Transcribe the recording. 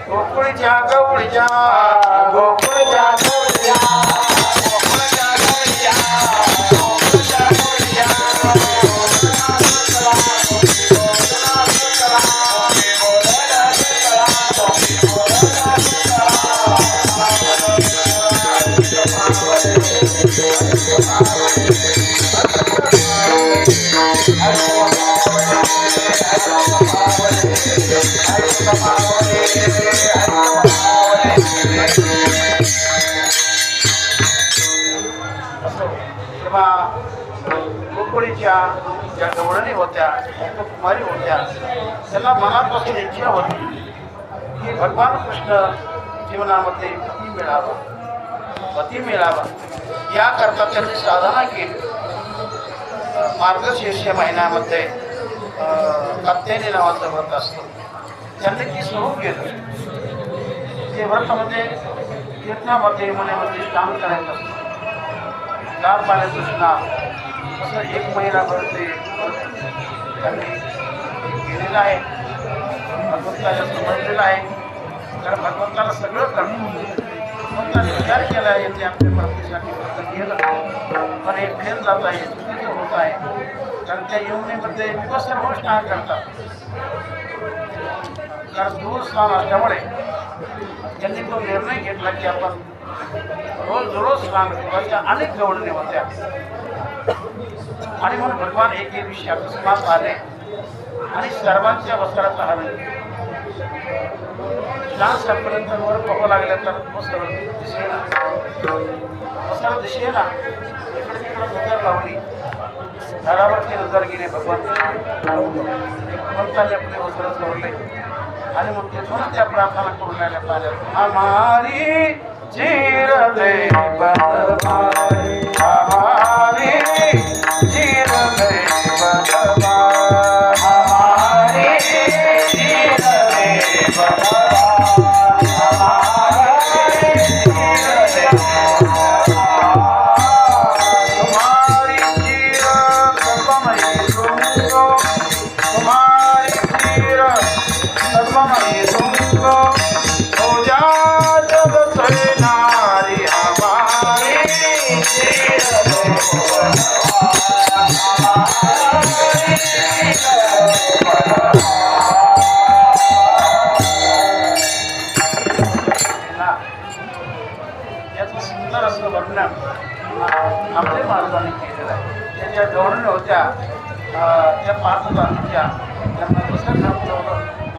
गोकुळच्या गवळीच्या गोकुळच्या गवळीच्या गोकुळच्या गवळीच्या गोकुळच्या गोकुळीच्या ज्या गवळणी होत्या कुमारी होत्या त्यांना मनापासून इच्छा होती की भगवान कृष्ण जीवनामध्ये पती मिळावा याकरता त्यांनी साधना केली. मार्गशीर्ष महिन्यामध्ये कात्यायनी नावाचं व्रत असतं त्यांनी ती सुरू केलं. ते व्रतामध्ये तीर्थामध्ये यमुनेमध्ये स्नान करायचं असतं. गार पाण्याचं स्नान असं 1 महिनाभर ते त्यांनी केलेलं आहे. भगवंताला समजलेलं आहे कारण भगवंताला सगळं कळतं. भगवंताने विचार केला आहे ते आपल्या प्राप्तीसाठी व्रत केलं पण हे फेल जात आहे, चुकीचं होत आहे कारण त्या यमुनेमध्ये सर्व स्नान करतात. कारण दूर स्नान असल्यामुळे त्यांनी तो निर्णय घेतला की आपण रोज स्नान करू. अनेक गवळणी होत्या आणि म्हणून भगवान एके दिवशी अकस्मात आले आणि सर्वांच्या वस्त्राचा हाल स्नान संपर्यंत वर पाहावं लागल्या तर वस्त्र दिसेना. इकडे तिकडे नजर लावली, झाडावरती नजर गेली. भगवंताने आपले वस्त्र सोडले आणि मग तिथून त्या प्रार्थना करून राहिल्या पाहिजे हमारी चीर दे बनवारी हमारी चीर दे बनवारी हमारी चीर दे बनवारी हमारी चीर दे तुम्हारी चीर सर्वमयी तुमको तुम्हारी चीर सर्वमयी तुमको हो जा जब से नारी हमारी चीर दे याचं सुंदर असं वर्णन आपल्या महाराजांनी केलेलं आहे. त्या ज्या गवळणी होत्या त्या 5 जातीच्या